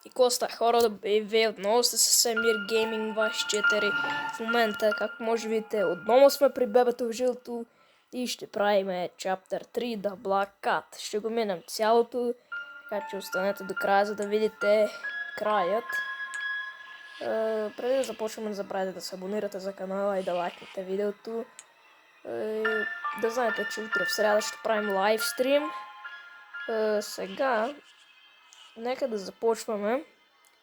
И коста хора, вие отново сте с Емир Гейминг 24. В момента, както може видите, отново сме при бебето в жилото и ще правим Chapter 3 The Black Cat. Ще го минем цялото, така че останете до края, за да видите краят. Преди да започваме, не забравяйте да се абонирате за канала и да лайкнете видеото. Да знаете, че утре в сряда ще правим лайвстрим. Сега, нека да започваме.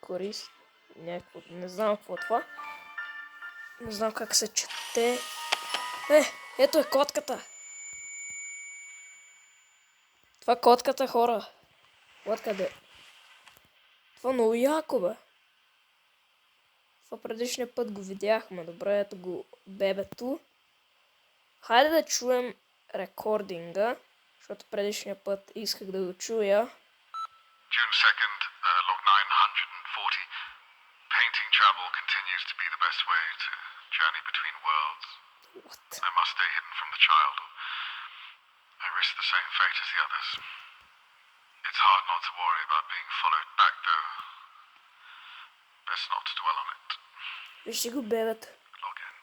Корист, някакво, не знам какво е това. Не знам как се чете. Ето е котката. Това котката, хора. Откъде? Това много яко, бе. Това предишния път го видяхме. Добре, ето го бебето. Хайде да чуем рекординга, защото предишния път исках да го чуя. June 2nd, log 940. Painting travel continues to be the best way to journey between worlds. What? I must stay hidden from the child, or I risk the same fate as the others. It's hard not to worry about being followed back, though. Best not to dwell on it. Вижте го бебето. Log end.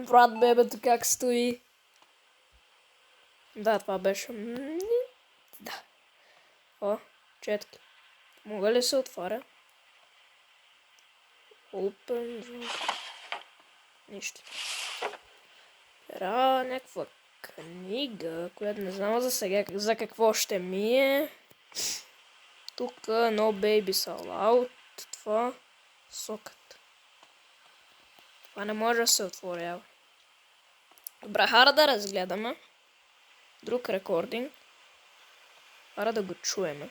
Брат, бебето как стои. Да, това беше... Да. О, четки. Мога ли се отваря? Open. Нищо. Някаква книга, която не знам за сега за какво ще ми е. Тук No Babies Allowed. Това сокът. Това не може да се отворява. Добре, хара да разгледаме. Друг рекординг. Хара да го чуеме.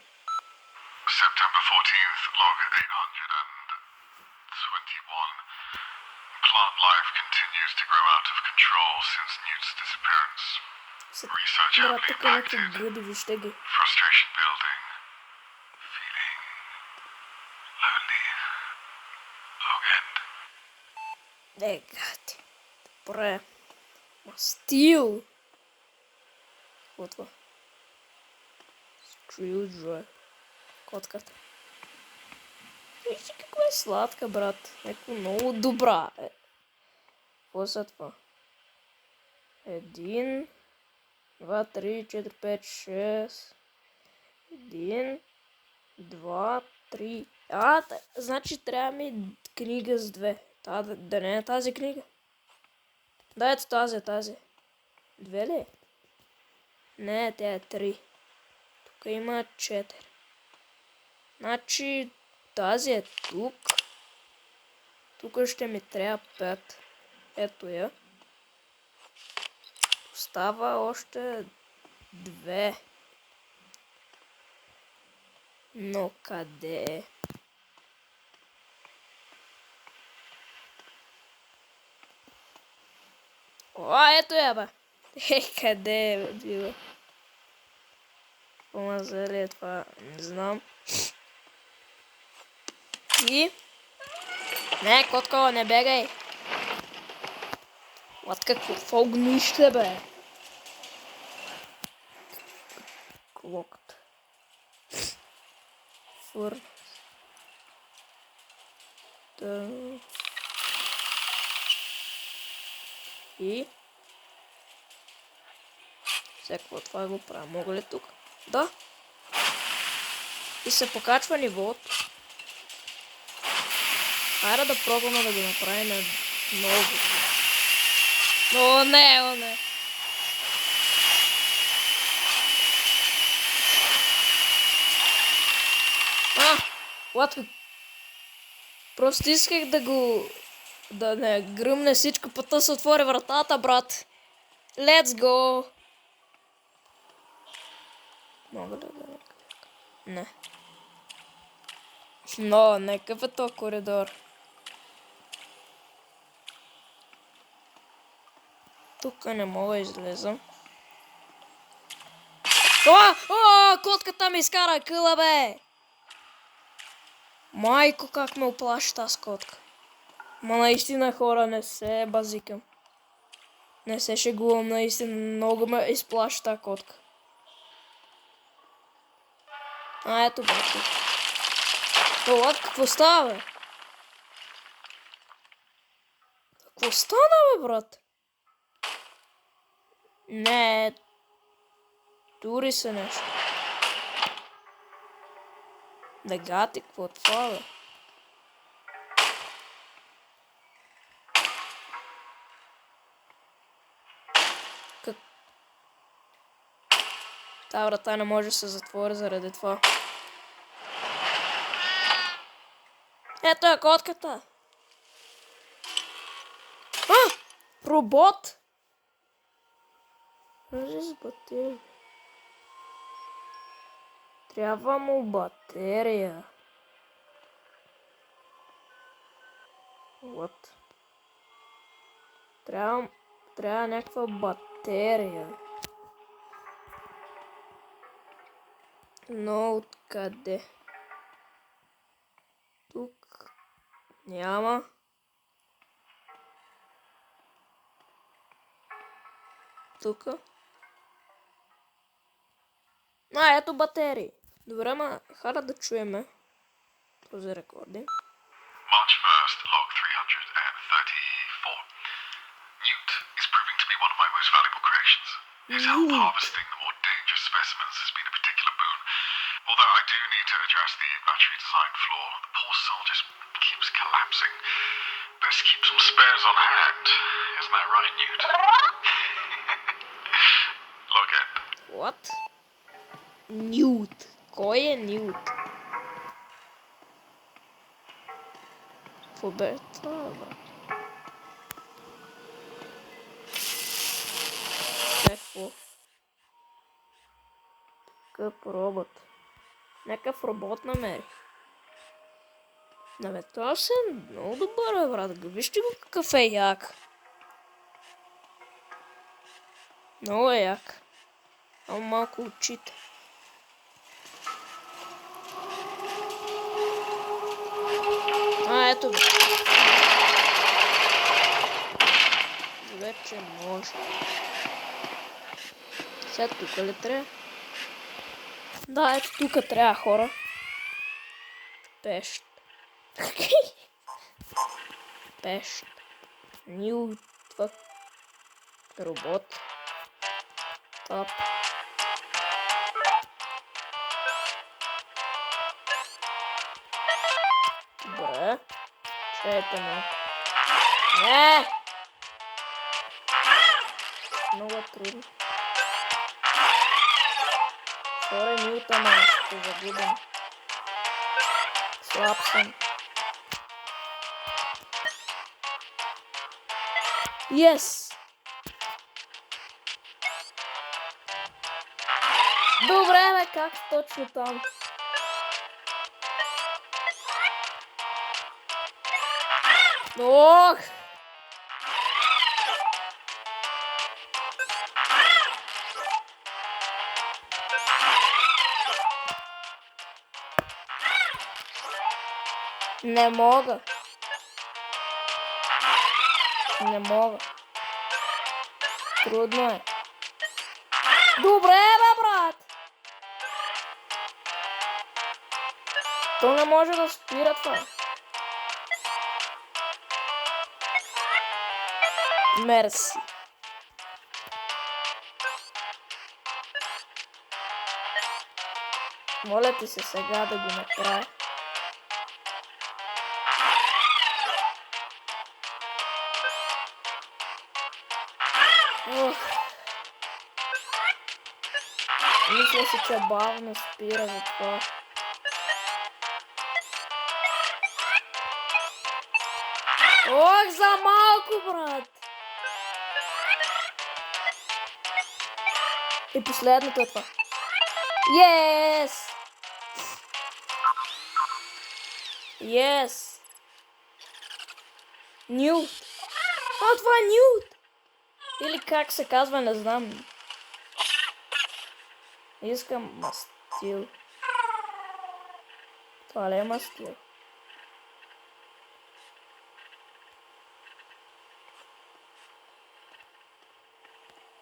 September 14th, log 821. Plant life continues to grow out of control since Newt's disappearance. Research Брат, heavily тук някакви impacted. гъби, вижте ги. Frustration building. Feeling lonely. Log end. Гати. Добре. Мастил. Вот това. Screwdriver. Котката. Вижте каква е сладка, брат. Някаква много добра. Какво са това? 1, 2, 3, 4, 5, 6. 1, 2, 3. Значи трябва ми книга с 2. Да не е тази книга. Да, ето тази. 2 ли? Не, тя е 3. Тук има 4. Значи тази е тук. Тук ще ми трябва 5. Ето я. Остава още 2. Но къде е? Ето я, бе. Къде е, бе? Помаза ли е това? Не знам. И... Не, котко, не бегай. Вот какво огнище, бе. Клокът. Фур. Да. И... Всяко това го правя. Мога ли тук? Да. И се покачва нивото. Хайде да пробваме да го направим на много. О, не. Латко. Просто исках да го... Да не гръмне всичко, пътя се отвори вратата, брат. Let's go! Мога ли да... Не. Но, некъв е този коридор. Тук не мога да излезам. Котката ми изкара къла, бе! Майко, как ме оплаши тази котка. Ма наистина, хора, не се базикам. Не се шегувам, наистина много ме изплаши тази котка. Ето бе. О, какво става, бе? Какво стана, бе, брат? Не, тури се нещо. Да гати, какво това, бе? Как... Та врата не може да се затвори заради това. Ето е котката. А! Робот! Може с батерия. Трябва му батерия. Вот. Трябва някаква батерия. Но откъде? Тук няма. Тук. Ето батерии. Добре, ма хара да чуеме този рекординг. March 1st, log 334. Newt is proving to be one of my most valuable creations. His help harvesting the more dangerous specimens has been a particular boon. Although I do need to address the battery design flaw, the poor soul just keeps collapsing. Best keep some spares on hand. Isn't that right, Newt? Log end. What? Нют. Кой е Нют? Какво бе това, брат? Какво? Къп робот. Някакъв робот намерих. Бе, това ще е много добър, бе, брат. Вижте го какъв е як. Много е як. Само малко очите. Ето бе. Вече може. Сега тук ли трябва? Да, ето тук трябва, хора. Пещ. Пещ. Ню. Това. Робот. Топ. Добре. Чайте малко. Не! Много е трудно. Сори, Нюта, ма ще загубим. Слаб съм. Yes! Добре, бе, как точно там? Ох! Не мога. Не мога. Трудно е. Добре, бе, брат! То не може да спира това. Мерси. Моля ти се сега да го направя. Мисля си, че бавно спира за това. Ох, за малко, брат! И последното е това. Yes! Yes! Нют! А, това е Нют! Или как се казва, не знам. Искам мастил. Това ли е мастил?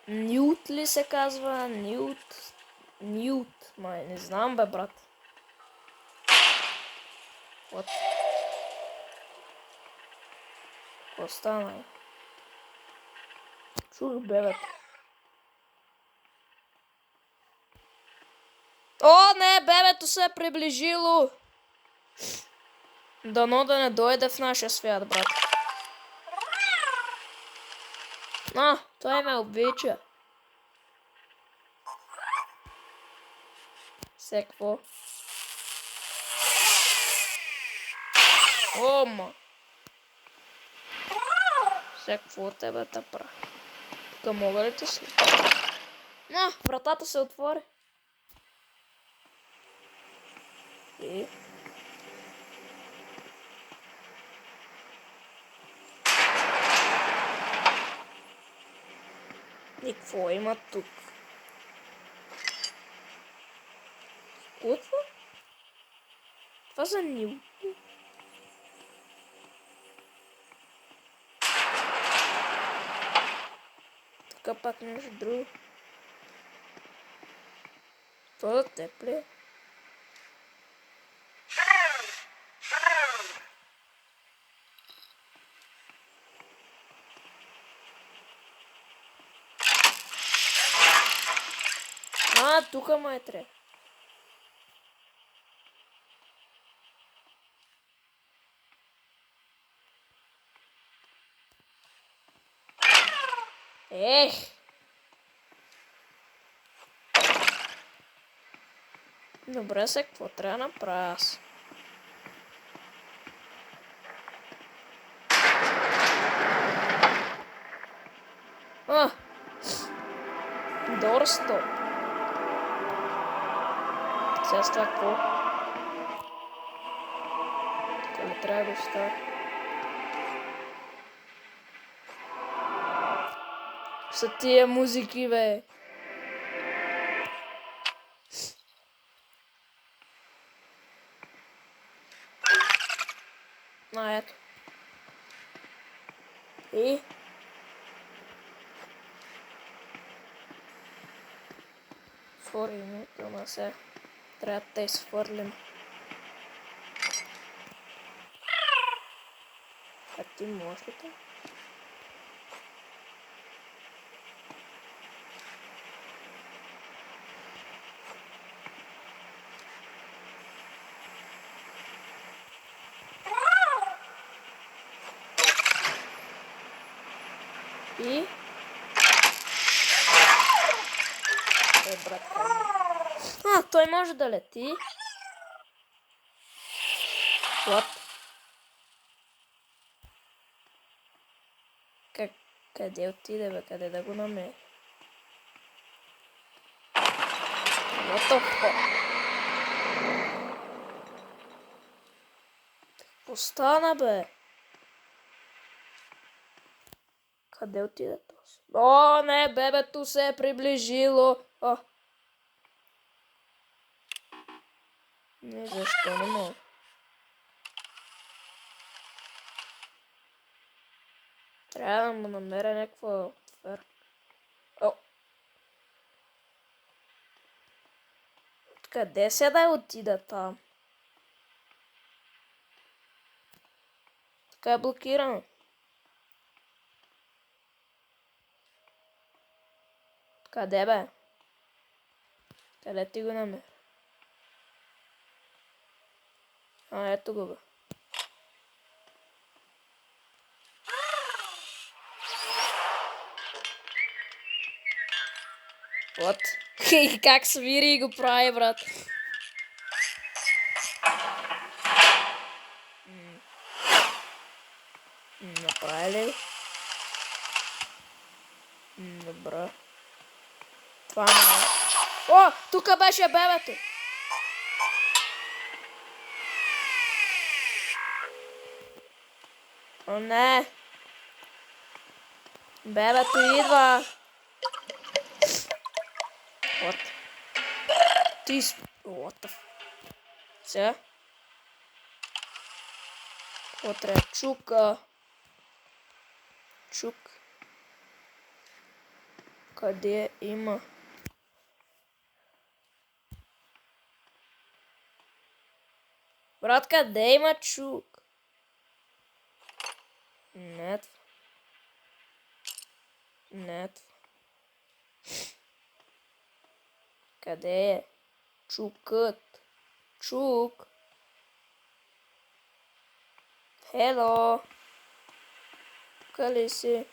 Нют ли се казва? Нют. Май, не знам, бе, брат. What? Остана. Чух бебето. О, не, бебето се е приближило. Дано да не дойде в нашия свят, брат. Той ме обича. Все какво? Ома! Все какво от тебе те прави? Тук мога ли те си? Вратата се отвори. И... И какво има тук? Какво? Това за Нил. Тук пак нещо друго. Това за теб ли? Тук май трябва. Ех! Добре се, какво трябва да направя аз? Дорстоп. Сега с това какво? Тук не трябва да оставя. Са тия музики, бе. Ето. И? Отворим, ама сега. Трябва да те изхвърлим. А ти можеш ли те? И? Брат, той може да лети. What? Къде отиде, бе? Къде да го намери? What the fuck? Какво стана, бе? Къде отиде този? О, не, бебето се е приближило. Не, защо не мога? Трябва да му намеря някаква отвърка. Къде се да отида там? Така е блокирано. Къде, бе? Къде ти го намеря? Ето го, бе. Вот. Как свири и го прави, брат. Направи ли? Добре. Това не е. Тук беше бебето. О, не. Бебето идва. What? What the f... Сега? Какво трябва? Чука. Чук. Къде има? Брат, къде има чук? Нет. Нет. Къде е? Чукът. Чук. Хело. Тука ли си?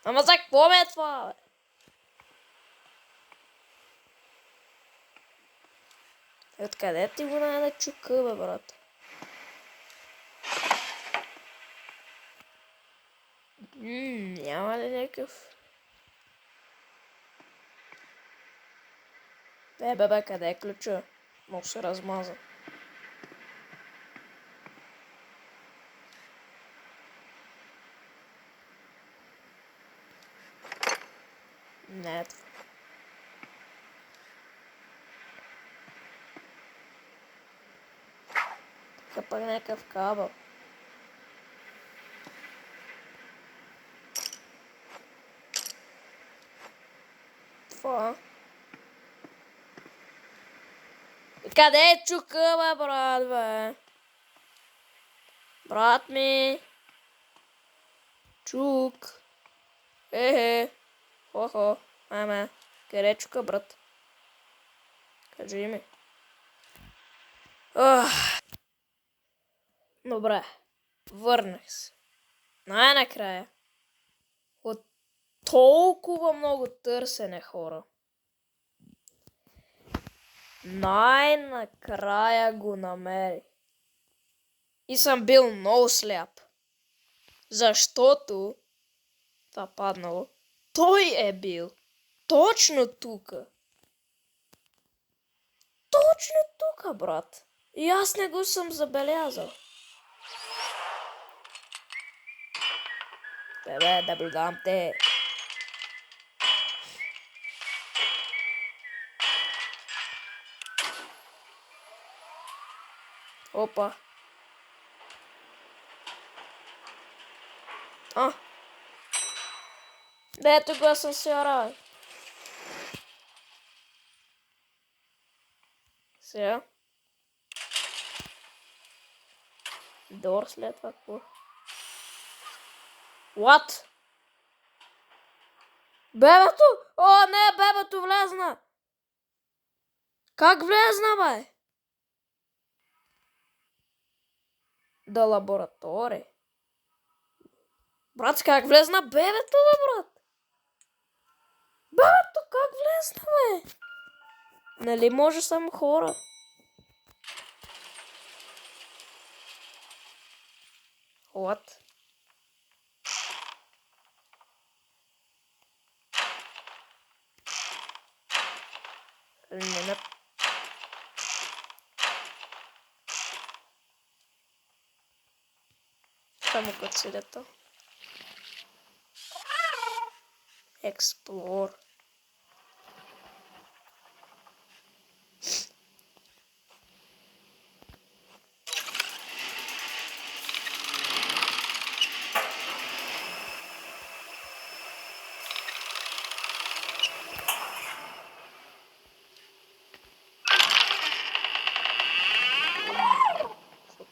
Ама за какво ме е това, бе? Откъде ти го найде чука, бе, брат? Няма ли някакъв? Бе, къде е ключа? Много се размаза. Не. Тук пък някакъв кабел. Това. Къде е чука, бе, брат, бе? Брат ми. Чук. Хо-хо. Ама. Къде е чука, брат? Кажи ми. Добре. Върнах се. Най-накрая. От толкова много търсене, хора. Най-накрая го намери. И съм бил много сляп. Защото това паднало. Той е бил точно тука. Точно тука, брат. И аз не го съм забелязал. Бе, наблюдавам те. Опа. Бе, тогава съм се орал. Сега. Дор след това какво? What? Бебето! О, не, бебето влезна! Как влезна, бе? Да лаборатория. Брат, как влезна бебето, бе, брат? Бебето, как влезна, бе? Нали може само хора? What? Не. Само кацелята. Explore.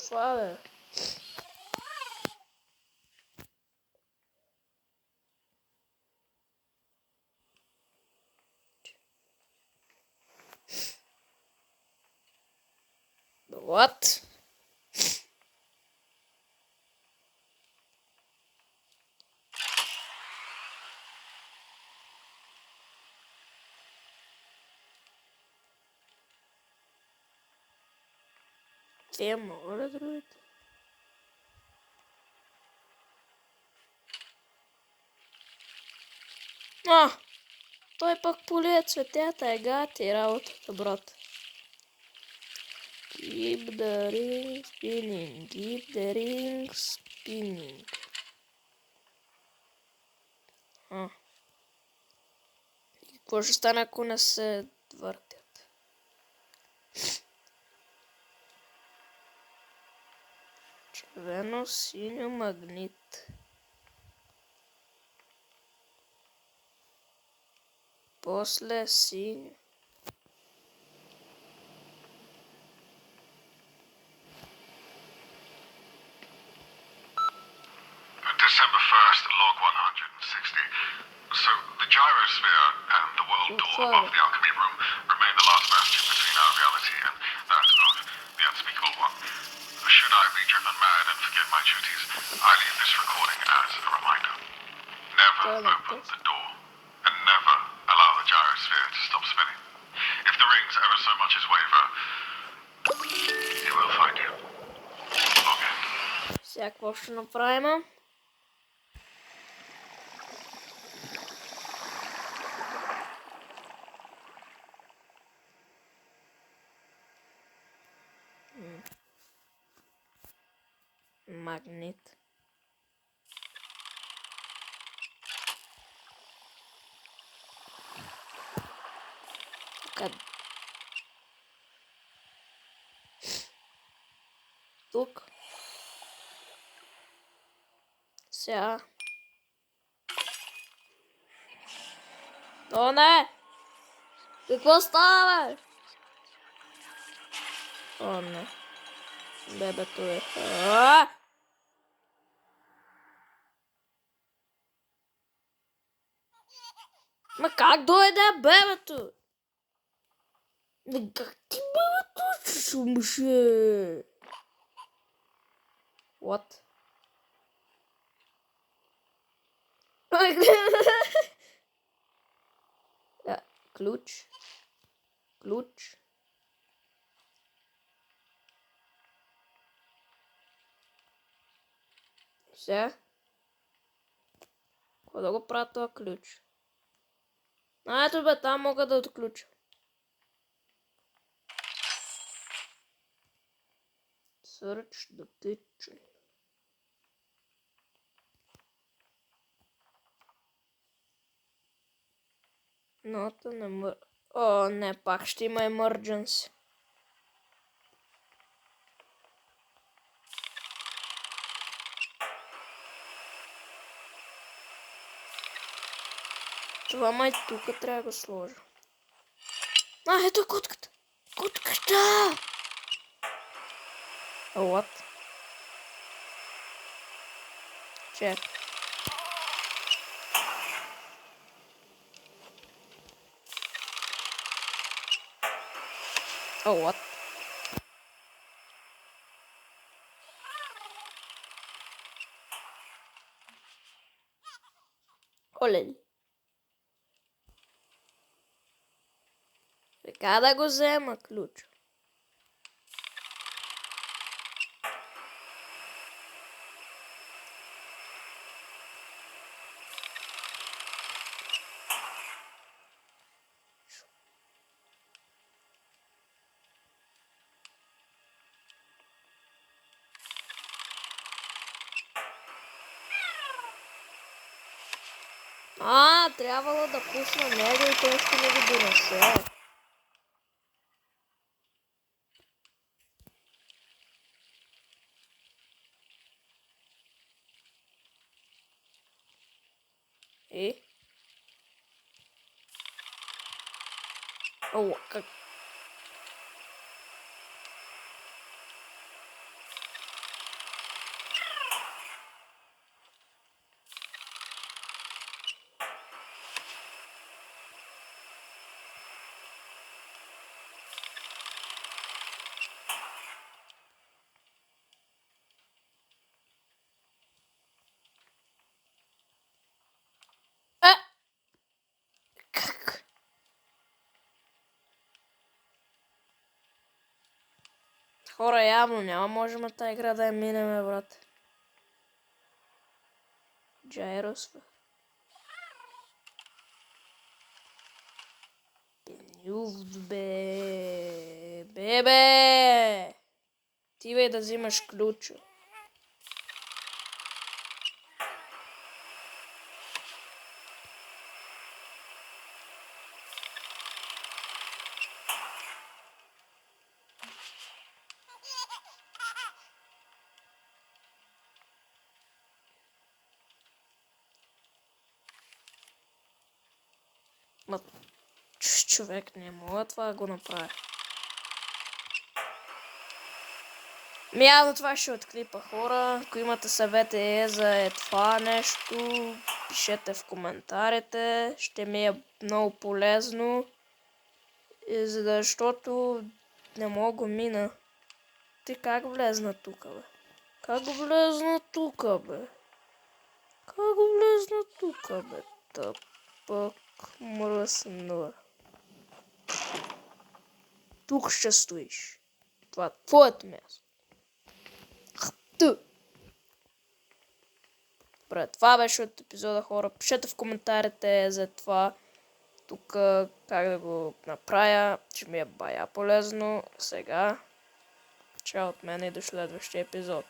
Това, бе. What? Те мога ли другите? Той пък полие цветята, гати работата, брат. Keep the ring spinning, keep the ring spinning. Какво ще стане, ако не се въртят? Червено, синьо, магнит. После синьо. First, log 160. So, the gyrosphere and the world door above the alchemy room remain the last bastion between our reality and that of the unspeakable one. Should I be driven mad and forget my duties, I leave this recording as a reminder. Never open the door, and never allow the gyrosphere to stop spinning. If the rings ever so much as waver, he will find you. Log in. Сега какво ще направим? Магнит. Тук. Сега. О, не! Какво става, бе? О, не. Бебето е. Ма как дойде бебето? Как ти бебето ще шумше? What? Ключ. Ключ. Сега. Какво да го правя това ключ? Ето бе, там мога да отключа. Search the kitchen. Нота на О, не, пак ще има emergency. Това май тук трябва да го сложа. Ето е кутката! Кутката! What? Чек. What? Оле. Така да го взема ключ. Трябвало да пусна него и той ще не го донесе. О, как... Как? Хора, явно няма можем тази игра да я минеме, брат. Джайросва. Бебе! Ти бе да взимаш ключа. Ма, човек не мога това да го направя. Явно това ще отклипа, хора. Ако имате съвети за това нещо, пишете в коментарите. Ще ми е много полезно. Защото не мога мина. Ти как влезна тук, бе? Как влезна тук, бе? Как влезна тук, бе? Тъпък мръсна. Тук ще стоиш. Това е твоето място. Ту. Добре, това беше от епизода, хора. Пишете в коментарите за това. Тук как да го направя. Ще ми е бая полезно. Сега. Чао от мен и до следващия епизод.